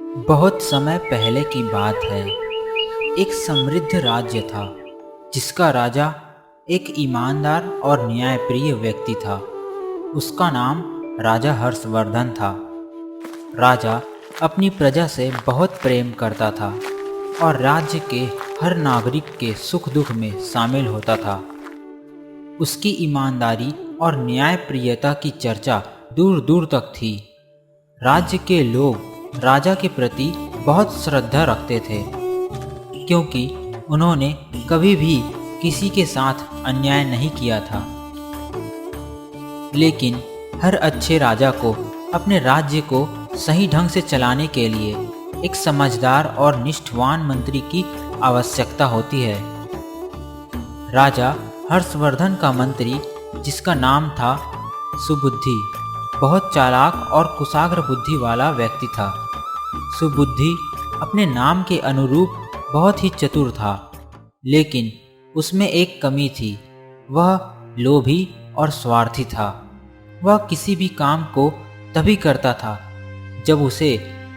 बहुत समय पहले की बात है। एक समृद्ध राज्य था जिसका राजा एक ईमानदार और न्यायप्रिय व्यक्ति था। उसका नाम राजा हर्षवर्धन था। राजा अपनी प्रजा से बहुत प्रेम करता था और राज्य के हर नागरिक के सुख दुख में शामिल होता था। उसकी ईमानदारी और न्यायप्रियता की चर्चा दूर दूर तक थी। राज्य के लोग राजा के प्रति बहुत श्रद्धा रखते थे, क्योंकि उन्होंने कभी भी किसी के साथ अन्याय नहीं किया था। लेकिन हर अच्छे राजा को अपने राज्य को सही ढंग से चलाने के लिए एक समझदार और निष्ठावान मंत्री की आवश्यकता होती है। राजा हर्षवर्धन का मंत्री, जिसका नाम था सुबुद्धि, बहुत चालाक और कुशाग्र बुद्धि वाला व्यक्ति था। सुबुद्धि अपने नाम के अनुरूप बहुत ही चतुर था, लेकिन उसमें एक कमी थी। वह लोभी और स्वार्थी था। वह किसी भी काम को तभी करता था जब उसे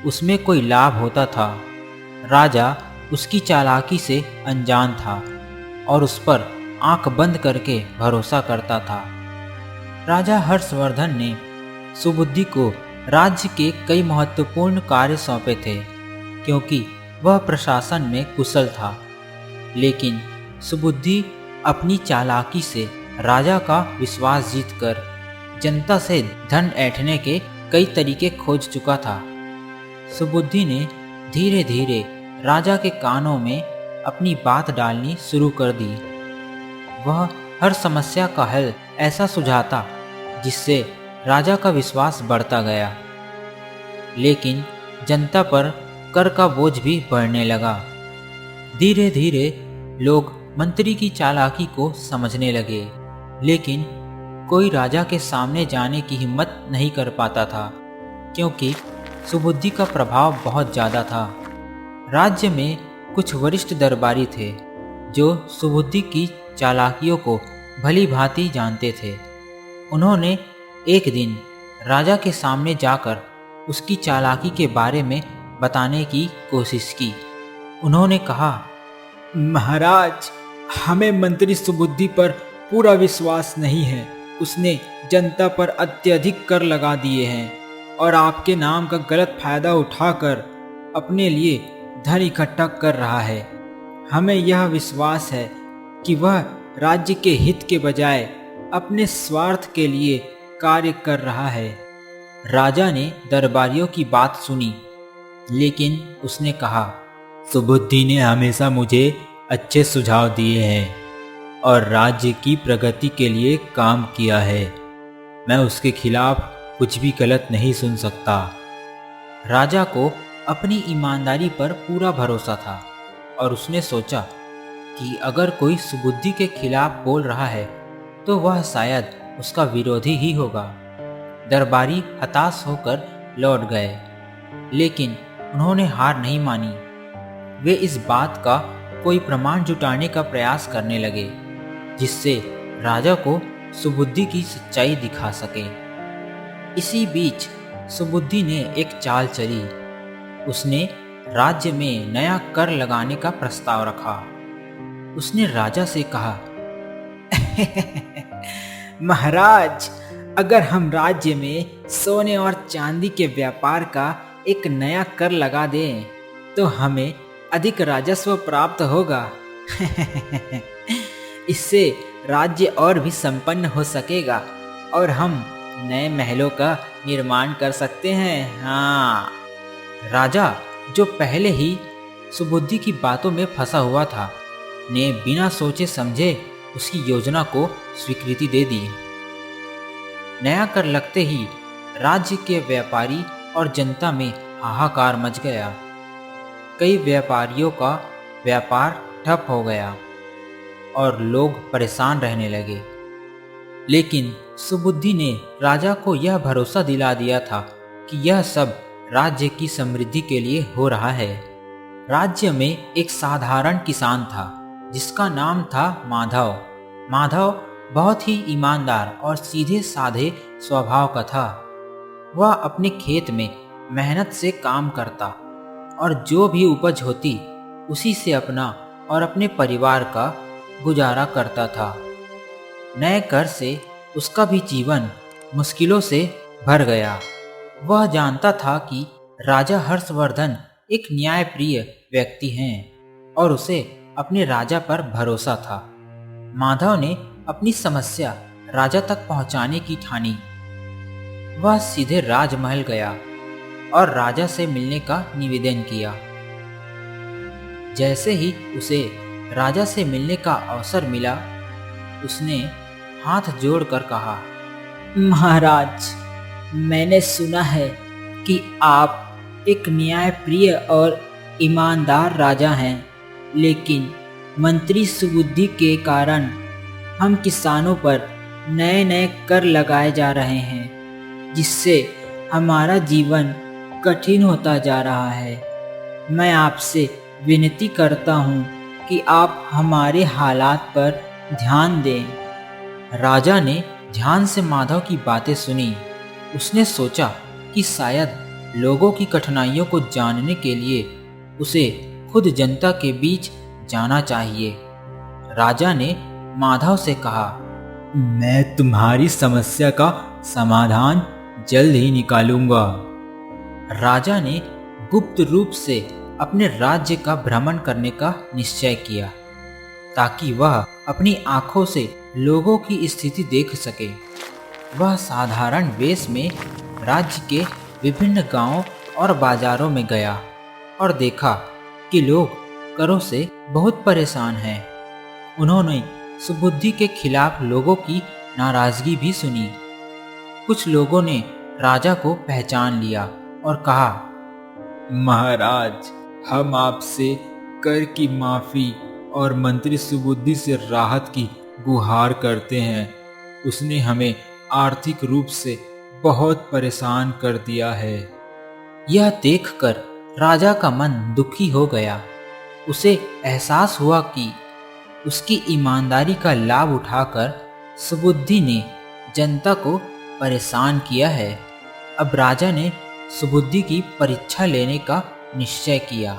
उसमें कोई लाभ होता था। राजा उसकी चालाकी से अनजान था और उस पर आंख बंद करके भरोसा करता था। राजा हर्षवर्धन ने सुबुद्धि को राज्य के कई महत्वपूर्ण कार्य सौंपे थे, क्योंकि वह प्रशासन में कुशल था। लेकिन सुबुद्धि अपनी चालाकी से राजा का विश्वास जीतकर जनता से धन ऐंठने के कई तरीके खोज चुका था। सुबुद्धि ने धीरे धीरे राजा के कानों में अपनी बात डालनी शुरू कर दी। वह हर समस्या का हल ऐसा सुझाता जिससे राजा का विश्वास बढ़ता गया। लेकिन जनता पर कर का बोझ भी बढ़ने लगा। धीरे धीरे लोग मंत्री की चालाकी को समझने लगे, लेकिन कोई राजा के सामने जाने की हिम्मत नहीं कर पाता था, क्योंकि सुबुद्धि का प्रभाव बहुत ज़्यादा था। राज्य में कुछ वरिष्ठ दरबारी थे जो सुबुद्धि की चालाकियों को भली भांति जानते थे। उन्होंने एक दिन राजा के सामने जाकर उसकी चालाकी के बारे में बताने की कोशिश की। उन्होंने कहा, महाराज, हमें मंत्री सुबुद्धि पर पूरा विश्वास नहीं है। उसने जनता पर अत्यधिक कर लगा दिए हैं और आपके नाम का गलत फायदा उठाकर अपने लिए धन इकट्ठा कर रहा है। हमें यह विश्वास है कि वह राज्य के हित के बजाय अपने स्वार्थ के लिए कार्य कर रहा है। राजा ने दरबारियों की बात सुनी, लेकिन उसने कहा, सुबुद्धि ने हमेशा मुझे अच्छे सुझाव दिए हैं और राज्य की प्रगति के लिए काम किया है। मैं उसके खिलाफ कुछ भी गलत नहीं सुन सकता। राजा को अपनी ईमानदारी पर पूरा भरोसा था और उसने सोचा कि अगर कोई सुबुद्धि के खिलाफ बोल रहा है तो वह शायद उसका विरोधी ही होगा। दरबारी हताश होकर लौट गए, लेकिन उन्होंने हार नहीं मानी। वे इस बात का कोई प्रमाण जुटाने का प्रयास करने लगे, जिससे राजा को सुबुद्धि की सच्चाई दिखा सके। इसी बीच सुबुद्धि ने एक चाल चली। उसने राज्य में नया कर लगाने का प्रस्ताव रखा। उसने राजा से कहा, महाराज, अगर हम राज्य में सोने और चांदी के व्यापार का एक नया कर लगा दें तो हमें अधिक राजस्व प्राप्त होगा। इससे राज्य और भी संपन्न हो सकेगा और हम नए महलों का निर्माण कर सकते हैं। हाँ। राजा, जो पहले ही सुबुद्धि की बातों में फंसा हुआ था, ने बिना सोचे समझे उसकी योजना को स्वीकृति दे दी। नया कर लगते ही राज्य के व्यापारी और जनता में हाहाकार मच गया। कई व्यापारियों का व्यापार ठप हो गया और लोग परेशान रहने लगे। लेकिन सुबुद्धि ने राजा को यह भरोसा दिला दिया था कि यह सब राज्य की समृद्धि के लिए हो रहा है। राज्य में एक साधारण किसान था जिसका नाम था माधव। माधव बहुत ही ईमानदार और सीधे साधे स्वभाव का था। वह अपने खेत में मेहनत से काम करता और जो भी उपज होती उसी से अपना और अपने परिवार का गुजारा करता था। नए कर से उसका भी जीवन मुश्किलों से भर गया। वह जानता था कि राजा हर्षवर्धन एक न्यायप्रिय व्यक्ति हैं और उसे अपने राजा पर भरोसा था। माधव ने अपनी समस्या राजा तक पहुंचाने की ठानी। वह सीधे राजमहल गया और राजा से मिलने का निवेदन किया। जैसे ही उसे राजा से मिलने का अवसर मिला, उसने हाथ जोड़कर कहा, महाराज, मैंने सुना है कि आप एक न्यायप्रिय और ईमानदार राजा हैं, लेकिन मंत्री सुबुद्धि के कारण हम किसानों पर नए नए कर लगाए जा रहे हैं, जिससे हमारा जीवन कठिन होता जा रहा है। मैं आपसे विनती करता हूँ कि आप हमारे हालात पर ध्यान दें। राजा ने ध्यान से माधव की बातें सुनी। उसने सोचा कि शायद लोगों की कठिनाइयों को जानने के लिए उसे खुद जनता के बीच जाना चाहिए। राजा ने माधव से कहा, मैं तुम्हारी समस्या का समाधान जल्द ही निकालूंगा। राजा ने गुप्त रूप से अपने राज्य का भ्रमण करने का निश्चय किया ताकि वह अपनी आंखों से लोगों की स्थिति देख सके। वह साधारण वेश में राज्य के विभिन्न गांवों और बाजारों में गया और देखा कि लोग करों से बहुत परेशान हैं। उन्होंने सुबुद्धि के खिलाफ लोगों की नाराजगी भी सुनी। कुछ लोगों ने राजा को पहचान लिया और कहा, महाराज, हम आपसे कर की माफी और मंत्री सुबुद्धि से राहत की गुहार करते हैं। उसने हमें आर्थिक रूप से बहुत परेशान कर दिया है। यह देखकर राजा का मन दुखी हो गया। उसे एहसास हुआ कि उसकी ईमानदारी का लाभ उठाकर सुबुद्धि ने जनता को परेशान किया है। अब राजा ने सुबुद्धि की परीक्षा लेने का निश्चय किया।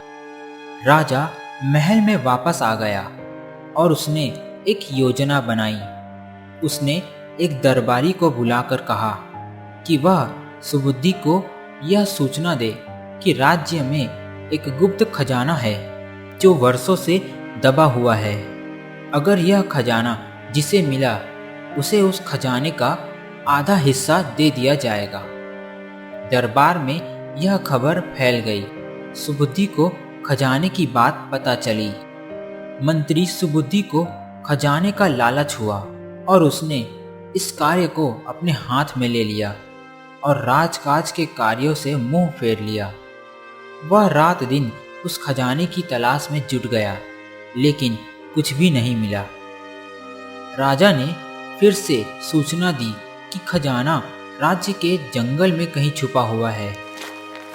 राजा महल में वापस आ गया और उसने एक योजना बनाई। उसने एक दरबारी को बुलाकर कहा कि वह सुबुद्धि को यह सूचना दे कि राज्य में एक गुप्त खजाना है जो वर्षों से दबा हुआ है। अगर यह खजाना जिसे मिला उसे उस खजाने का आधा हिस्सा दे दिया जाएगा। दरबार में यह खबर फैल गई। सुबुद्धि को खजाने की बात पता चली। मंत्री सुबुद्धि को खजाने का लालच हुआ और उसने इस कार्य को अपने हाथ में ले लिया और राजकाज के कार्यों से मुंह फेर लिया। वह रात दिन उस खजाने की तलाश में जुट गया, लेकिन कुछ भी नहीं मिला। राजा ने फिर से सूचना दी कि खजाना राज्य के जंगल में कहीं छुपा हुआ है।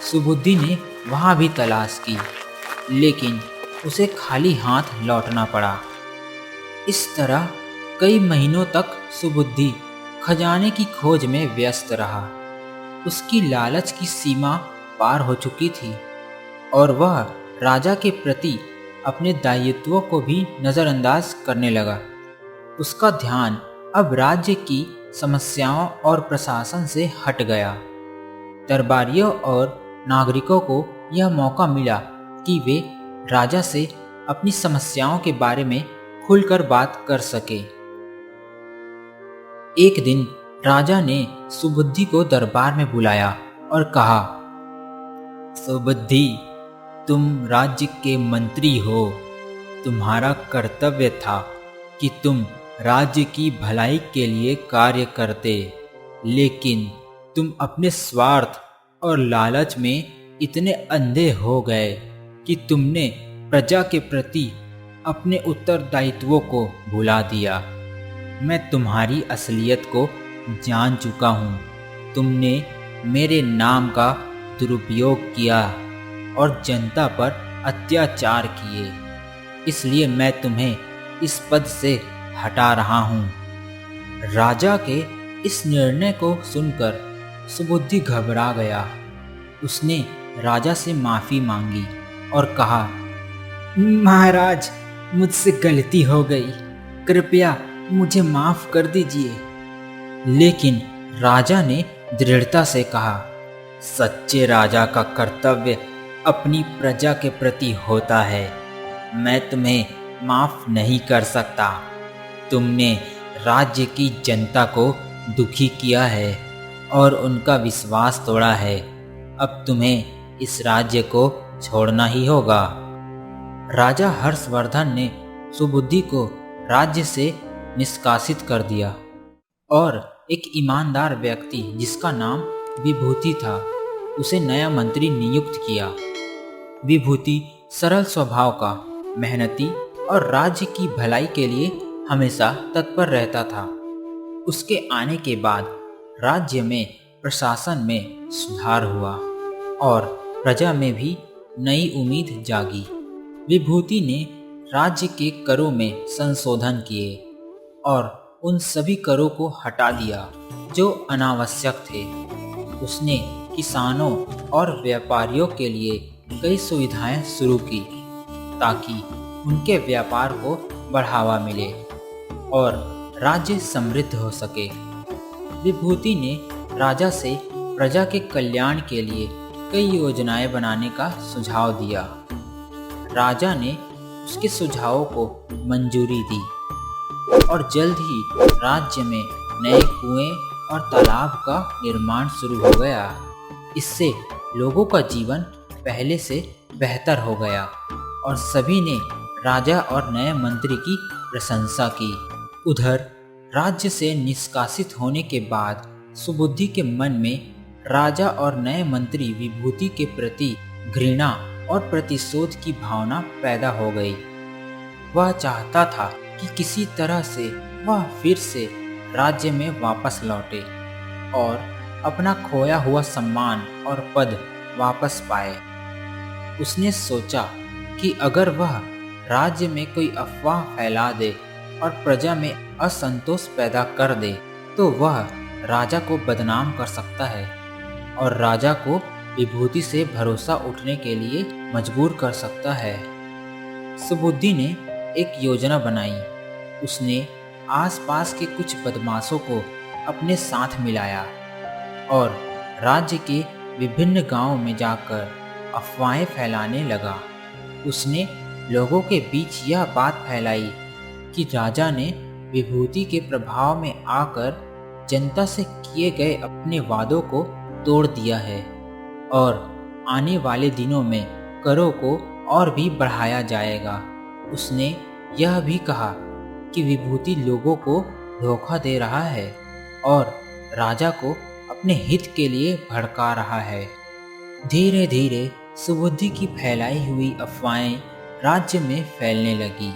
सुबुद्धि ने वहां भी तलाश की, लेकिन उसे खाली हाथ लौटना पड़ा। इस तरह कई महीनों तक सुबुद्धि खजाने की खोज में व्यस्त रहा। उसकी लालच की सीमा पार हो चुकी थी और वह राजा के प्रति अपने दायित्वों को भी नज़रअंदाज करने लगा। उसका ध्यान अब राज्य की समस्याओं और प्रशासन से हट गया। दरबारियों और नागरिकों को यह मौका मिला कि वे राजा से अपनी समस्याओं के बारे में खुलकर बात कर सके। एक दिन राजा ने सुबुद्धि को दरबार में बुलाया और कहा, सुबुद्धि, तुम राज्य के मंत्री हो। तुम्हारा कर्तव्य था कि तुम राज्य की भलाई के लिए कार्य करते, लेकिन तुम अपने स्वार्थ और लालच में इतने अंधे हो गए कि तुमने प्रजा के प्रति अपने उत्तरदायित्वों को भुला दिया। मैं तुम्हारी असलियत को जान चुका हूँ। तुमने मेरे नाम का दुरुपयोग किया और जनता पर अत्याचार किए, इसलिए मैं तुम्हें इस पद से हटा रहा हूँ। राजा के इस निर्णय को सुनकर सुबुद्धि घबरा गया उसने राजा से माफ़ी मांगी और कहा, महाराज, मुझसे गलती हो गई, कृपया मुझे माफ कर दीजिए। लेकिन राजा ने दृढ़ता से कहा, सच्चे राजा का कर्तव्य अपनी प्रजा के प्रति होता है। मैं तुम्हें माफ नहीं कर सकता। तुमने राज्य की जनता को दुखी किया है और उनका विश्वास तोड़ा है। अब तुम्हें इस राज्य को छोड़ना ही होगा। राजा हर्षवर्धन ने सुबुद्धि को राज्य से निष्कासित कर दिया और एक ईमानदार व्यक्ति जिसका नाम विभूति था, उसे नया मंत्री नियुक्त किया। विभूति सरल स्वभाव का, मेहनती और राज्य की भलाई के लिए हमेशा तत्पर रहता था। उसके आने के बाद राज्य में प्रशासन में सुधार हुआ और प्रजा में भी नई उम्मीद जागी। विभूति ने राज्य के करों में संशोधन किए और उन सभी करों को हटा दिया जो अनावश्यक थे। उसने किसानों और व्यापारियों के लिए कई सुविधाएं शुरू की ताकि उनके व्यापार को बढ़ावा मिले और राज्य समृद्ध हो सके। विभूति ने राजा से प्रजा के कल्याण के लिए कई योजनाएं बनाने का सुझाव दिया। राजा ने उसके सुझावों को मंजूरी दी और जल्द ही राज्य में नए कुएं और तालाब का निर्माण शुरू हो गया। इससे लोगों का जीवन पहले से बेहतर हो गया और सभी ने राजा और नए मंत्री की प्रशंसा की। उधर राज्य से निष्कासित होने के बाद सुबुद्धि के मन में राजा और नए मंत्री विभूति के प्रति घृणा और प्रतिशोध की भावना पैदा हो गई। वह चाहता था कि किसी तरह से वह फिर से राज्य में वापस लौटे और अपना खोया हुआ सम्मान और पद वापस पाए। उसने सोचा कि अगर वह राज्य में कोई अफवाह फैला दे और प्रजा में असंतोष पैदा कर दे तो वह राजा को बदनाम कर सकता है और राजा को विभूति से भरोसा उठने के लिए मजबूर कर सकता है। सुबुद्धि ने एक योजना बनाई। उसने आसपास के कुछ बदमाशों को अपने साथ मिलाया और राज्य के विभिन्न गांवों में जाकर अफवाहें फैलाने लगा। उसने लोगों के बीच यह बात फैलाई कि राजा ने विभूति के प्रभाव में आकर जनता से किए गए अपने वादों को तोड़ दिया है और आने वाले दिनों में करों को और भी बढ़ाया जाएगा। उसने यह भी कहा कि विभूति लोगों को धोखा दे रहा है और राजा को अपने हित के लिए भड़का रहा है। धीरे धीरे सुबुद्धि की फैलाई हुई अफवाहें राज्य में फैलने लगी।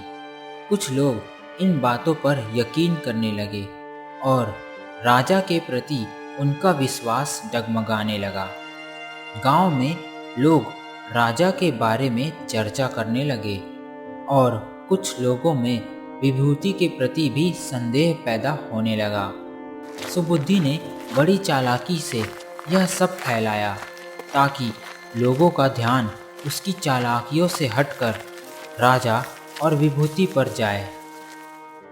कुछ लोग इन बातों पर यकीन करने लगे और राजा के प्रति उनका विश्वास डगमगाने लगा। गांव में लोग राजा के बारे में चर्चा करने लगे और कुछ लोगों में विभूति के प्रति भी संदेह पैदा होने लगा। सुबुद्धि ने बड़ी चालाकी से यह सब फैलाया ताकि लोगों का ध्यान उसकी चालाकियों से हटकर राजा और विभूति पर जाए।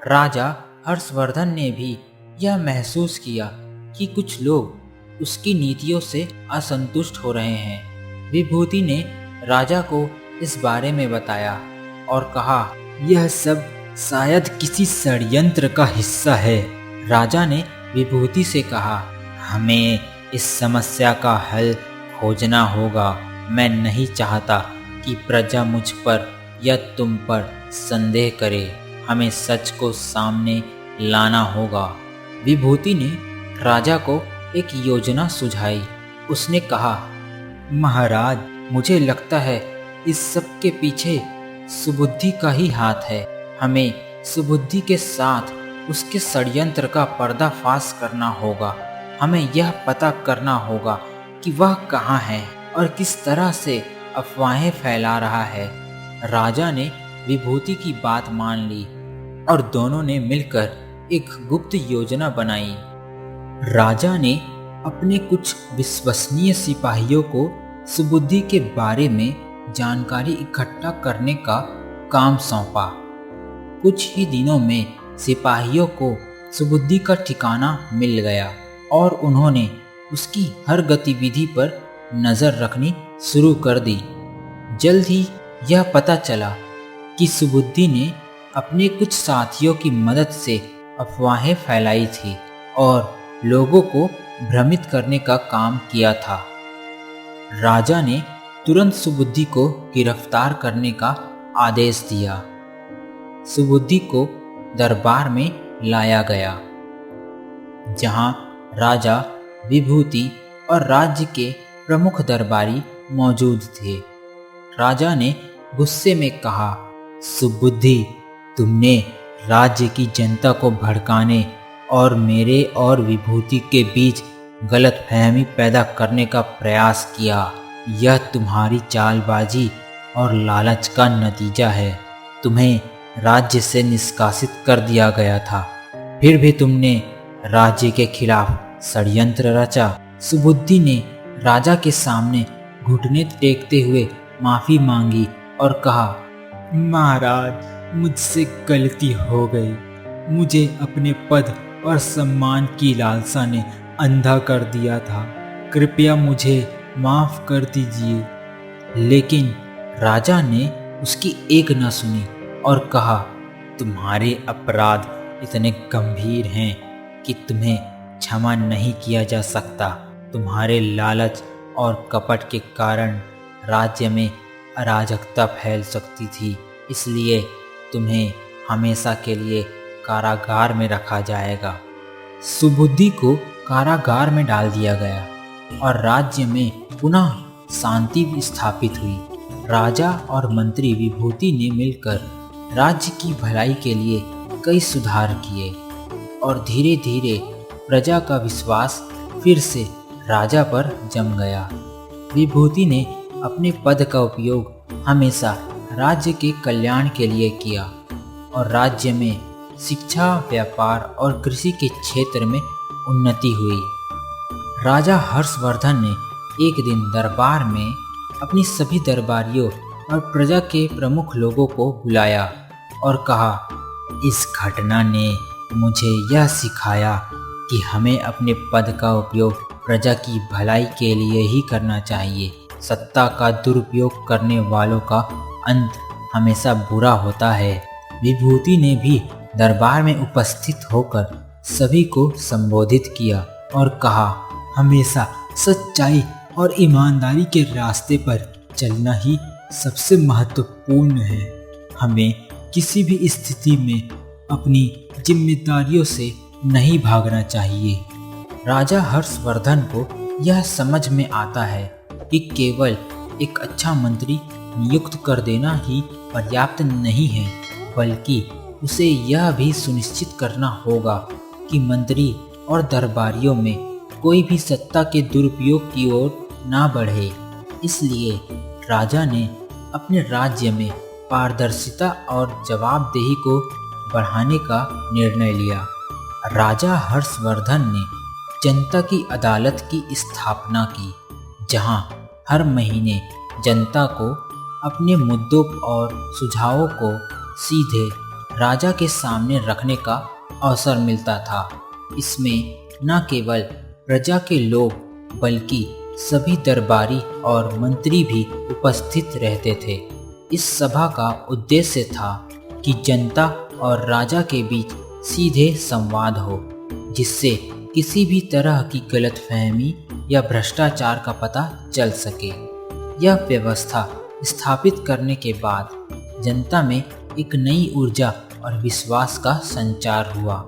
राजा हर्षवर्धन ने भी यह महसूस किया कि कुछ लोग उसकी नीतियों से असंतुष्ट हो रहे हैं। विभूति ने राजा को इस बारे में बताया और कहा, यह सब शायद किसी षड्यंत्र का हिस्सा है। राजा ने विभूति से कहा, हमें इस समस्या का हल खोजना होगा। मैं नहीं चाहता कि प्रजा मुझ पर या तुम पर संदेह करे। हमें सच को सामने लाना होगा। विभूति ने राजा को एक योजना सुझाई। उसने कहा, महाराज, मुझे लगता है इस सब के पीछे सुबुद्धि का ही हाथ है। हमें सुबुद्धि के साथ उसके षड्यंत्र का पर्दाफाश करना होगा। हमें यह पता करना होगा कि वह कहाँ है और किस तरह से अफवाहें फैला रहा है। राजा ने विभूति की बात मान ली और दोनों ने मिलकर एक गुप्त योजना बनाई। राजा ने अपने कुछ विश्वसनीय सिपाहियों को सुबुद्धि के बारे में जानकारी इकट्ठा करने का काम सौंपा। कुछ ही दिनों में सिपाहियों को सुबुद्धि का ठिकाना मिल गया और उन्होंने उसकी हर गतिविधि पर नज़र रखनी शुरू कर दी। जल्द ही यह पता चला कि सुबुद्धि ने अपने कुछ साथियों की मदद से अफवाहें फैलाई थी और लोगों को भ्रमित करने का काम किया था। राजा ने तुरंत सुबुद्धि को गिरफ्तार करने का आदेश दिया। सुबुद्धि को दरबार में लाया गया, जहां राजा, विभूति और राज्य के प्रमुख दरबारी मौजूद थे। राजा ने गुस्से में कहा, सुबुद्धि, तुमने राज्य की जनता को भड़काने और मेरे और विभूति के बीच गलतफहमी पैदा करने का प्रयास किया। यह तुम्हारी चालबाजी और लालच का नतीजा है। तुम्हें राज्य से निष्कासित कर दिया गया था, फिर भी तुमने राज्य के खिलाफ षड्यंत्र रचा। सुबुद्धि ने राजा के सामने घुटने टेकते हुए माफी मांगी और कहा, महाराज, मुझसे गलती हो गई। मुझे अपने पद और सम्मान की लालसा ने अंधा कर दिया था। कृपया मुझे माफ कर दीजिए। लेकिन राजा ने उसकी एक न सुनी और कहा, तुम्हारे अपराध इतने गंभीर हैं कि तुम्हें क्षमा नहीं किया जा सकता। तुम्हारे लालच और कपट के कारण राज्य में अराजकता फैल सकती थी, इसलिए तुम्हें हमेशा के लिए कारागार में रखा जाएगा। सुबुद्धि को कारागार में डाल दिया गया और राज्य में पुनः शांति स्थापित हुई। राजा और मंत्री विभूति ने मिलकर राज्य की भलाई के लिए कई सुधार किए और धीरे धीरे प्रजा का विश्वास फिर से राजा पर जम गया। विभूति ने अपने पद का उपयोग हमेशा राज्य के कल्याण के लिए किया और राज्य में शिक्षा, व्यापार और कृषि के क्षेत्र में उन्नति हुई। राजा हर्षवर्धन ने एक दिन दरबार में अपनी सभी दरबारियों और प्रजा के प्रमुख लोगों को बुलाया और कहा, इस घटना ने मुझे यह सिखाया कि हमें अपने पद का उपयोग प्रजा की भलाई के लिए ही करना चाहिए। सत्ता का दुरुपयोग करने वालों का अंत हमेशा बुरा होता है। विभूति ने भी दरबार में उपस्थित होकर सभी को संबोधित किया और कहा, हमेशा सच्चाई और ईमानदारी के रास्ते पर चलना ही सबसे महत्वपूर्ण है। हमें किसी भी स्थिति में अपनी जिम्मेदारियों से नहीं भागना चाहिए। राजा हर्षवर्धन को यह समझ में आता है कि केवल एक अच्छा मंत्री नियुक्त कर देना ही पर्याप्त नहीं है, बल्कि उसे यह भी सुनिश्चित करना होगा कि मंत्री और दरबारियों में कोई भी सत्ता के दुरुपयोग की ओर ना बढ़े। इसलिए राजा ने अपने राज्य में पारदर्शिता और जवाबदेही को बढ़ाने का निर्णय लिया। राजा हर्षवर्धन ने जनता की अदालत की स्थापना की, जहां हर महीने जनता को अपने मुद्दों और सुझावों को सीधे राजा के सामने रखने का अवसर मिलता था। इसमें न केवल प्रजा के लोग बल्कि सभी दरबारी और मंत्री भी उपस्थित रहते थे। इस सभा का उद्देश्य था कि जनता और राजा के बीच सीधे संवाद हो, जिससे किसी भी तरह की गलतफहमी या भ्रष्टाचार का पता चल सके। यह व्यवस्था स्थापित करने के बाद जनता में एक नई ऊर्जा और विश्वास का संचार हुआ।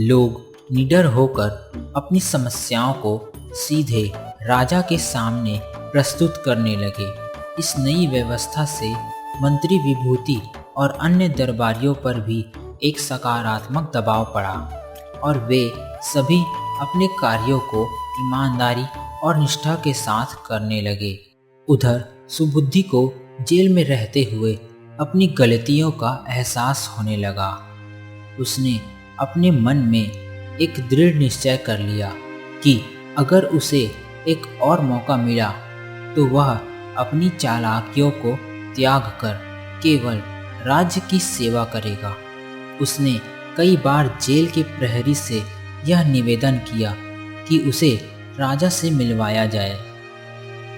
लोग निडर होकर अपनी समस्याओं को सीधे राजा के सामने प्रस्तुत करने लगे। इस नई व्यवस्था से मंत्री विभूति और अन्य दरबारियों पर भी एक सकारात्मक दबाव पड़ा और वे सभी अपने कार्यों को ईमानदारी और निष्ठा के साथ करने लगे। उधर सुबुद्धि को जेल में रहते हुए अपनी गलतियों का एहसास होने लगा। उसने अपने मन में एक दृढ़ निश्चय कर लिया कि अगर उसे एक और मौका मिला तो वह अपनी चालाकियों को त्याग कर केवल राज्य की सेवा करेगा। उसने कई बार जेल के प्रहरी से यह निवेदन किया कि उसे राजा से मिलवाया जाए।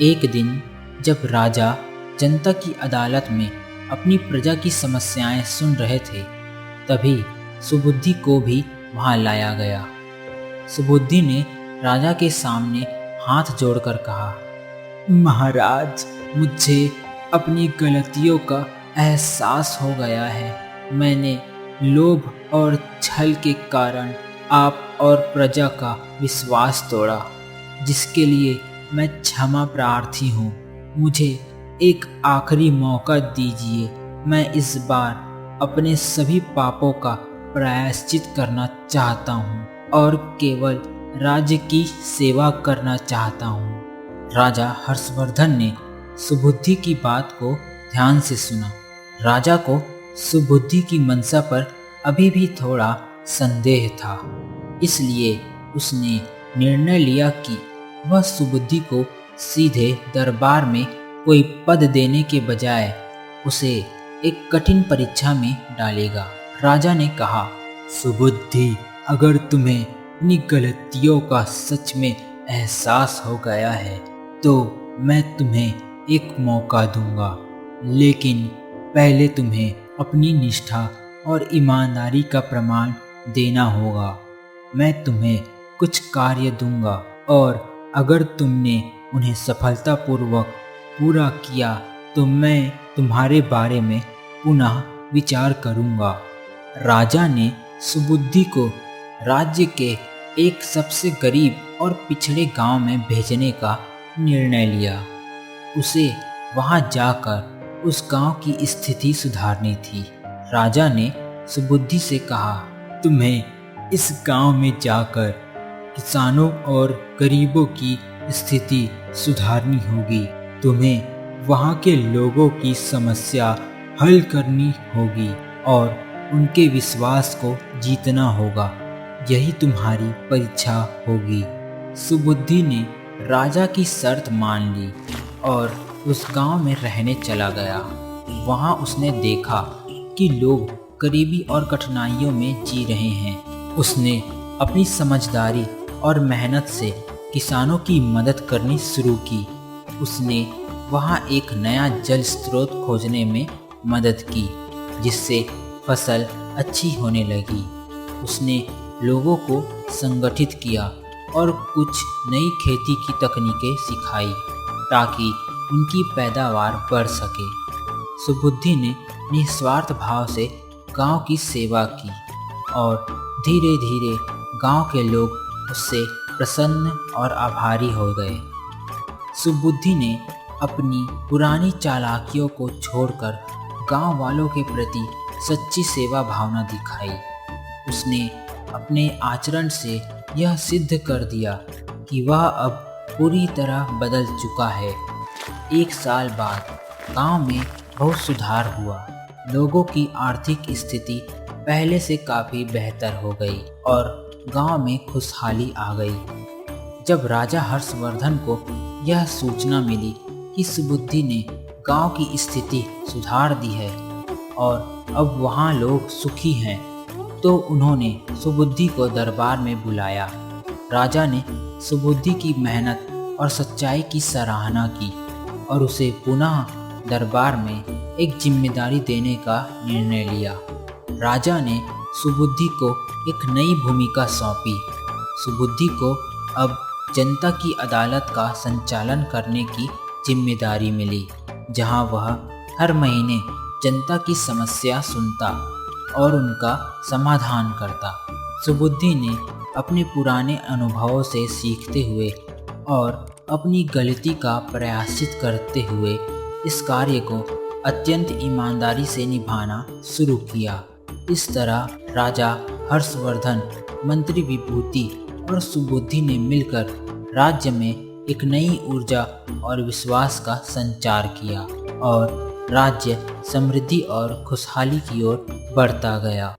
एक दिन जब राजा जनता की अदालत में अपनी प्रजा की समस्याएं सुन रहे थे, तभी सुबुद्धि को भी वहां लाया गया। सुबुद्धि ने राजा के सामने हाथ जोड़कर कहा, महाराज, मुझे अपनी गलतियों का एहसास हो गया है। मैंने लोभ और छल के कारण आप और प्रजा का विश्वास तोड़ा, जिसके लिए मैं क्षमा प्रार्थी हूँ। मुझे एक आखिरी मौका दीजिए। मैं इस बार अपने सभी पापों का प्रायश्चित करना चाहता हूँ और केवल राज्य की सेवा करना चाहता हूँ। राजा हर्षवर्धन ने सुबुद्धि की बात को ध्यान से सुना। राजा को सुबुद्धि की मंशा पर अभी भी थोड़ा संदेह था, इसलिए उसने निर्णय लिया कि वह सुबुद्धि को सीधे दरबार में कोई पद देने के बजाय उसे एक कठिन परीक्षा में डालेगा। राजा ने कहा, सुबुद्धि, अगर तुम्हें अपनी गलतियों का सच में एहसास हो गया है तो मैं तुम्हें एक मौका दूंगा, लेकिन पहले तुम्हें अपनी निष्ठा और ईमानदारी का प्रमाण देना होगा। मैं तुम्हें कुछ कार्य दूंगा और अगर तुमने उन्हें सफलतापूर्वक पूरा किया तो मैं तुम्हारे बारे में पुनः विचार करूंगा। राजा ने सुबुद्धि को राज्य के एक सबसे गरीब और पिछड़े गांव में भेजने का निर्णय लिया। उसे वहां जाकर उस गांव की स्थिति सुधारनी थी। राजा ने सुबुद्धि से कहा, तुम्हें इस गांव में जाकर किसानों और गरीबों की स्थिति सुधारनी होगी। तुम्हें वहां के लोगों की समस्या हल करनी होगी और उनके विश्वास को जीतना होगा। यही तुम्हारी परीक्षा होगी। सुबुद्धि ने राजा की शर्त मान ली और उस गांव में रहने चला गया। वहां उसने देखा कि लोग गरीबी और कठिनाइयों में जी रहे हैं। उसने अपनी समझदारी और मेहनत से किसानों की मदद करनी शुरू की। उसने वहां एक नया जल स्रोत खोजने में मदद की, जिससे फसल अच्छी होने लगी। उसने लोगों को संगठित किया और कुछ नई खेती की तकनीकें सिखाई ताकि उनकी पैदावार बढ़ सके। सुबुद्धि ने निस्वार्थ भाव से गांव की सेवा की और धीरे धीरे गांव के लोग उससे प्रसन्न और आभारी हो गए। सुबुद्धि ने अपनी पुरानी चालाकियों को छोड़कर गांव वालों के प्रति सच्ची सेवा भावना दिखाई। उसने अपने आचरण से यह सिद्ध कर दिया कि वह अब पूरी तरह बदल चुका है। 1 साल बाद गांव में बहुत सुधार हुआ। लोगों की आर्थिक स्थिति पहले से काफ़ी बेहतर हो गई और गांव में खुशहाली आ गई। जब राजा हर्षवर्धन को यह सूचना मिली कि सुबुद्धि ने गांव की स्थिति सुधार दी है और अब वहां लोग सुखी हैं, तो उन्होंने सुबुद्धि को दरबार में बुलाया। राजा ने सुबुद्धि की मेहनत और सच्चाई की सराहना की और उसे पुनः दरबार में एक जिम्मेदारी देने का निर्णय लिया। राजा ने सुबुद्धि को एक नई भूमिका सौंपी। सुबुद्धि को अब जनता की अदालत का संचालन करने की जिम्मेदारी मिली, जहां वह हर महीने जनता की समस्या सुनता और उनका समाधान करता। सुबुद्धि ने अपने पुराने अनुभवों से सीखते हुए और अपनी गलती का प्रायश्चित करते हुए इस कार्य को अत्यंत ईमानदारी से निभाना शुरू किया। इस तरह राजा हर्षवर्धन, मंत्री विभूति और सुबुद्धि ने मिलकर राज्य में एक नई ऊर्जा और विश्वास का संचार किया और राज्य समृद्धि और खुशहाली की ओर बढ़ता गया।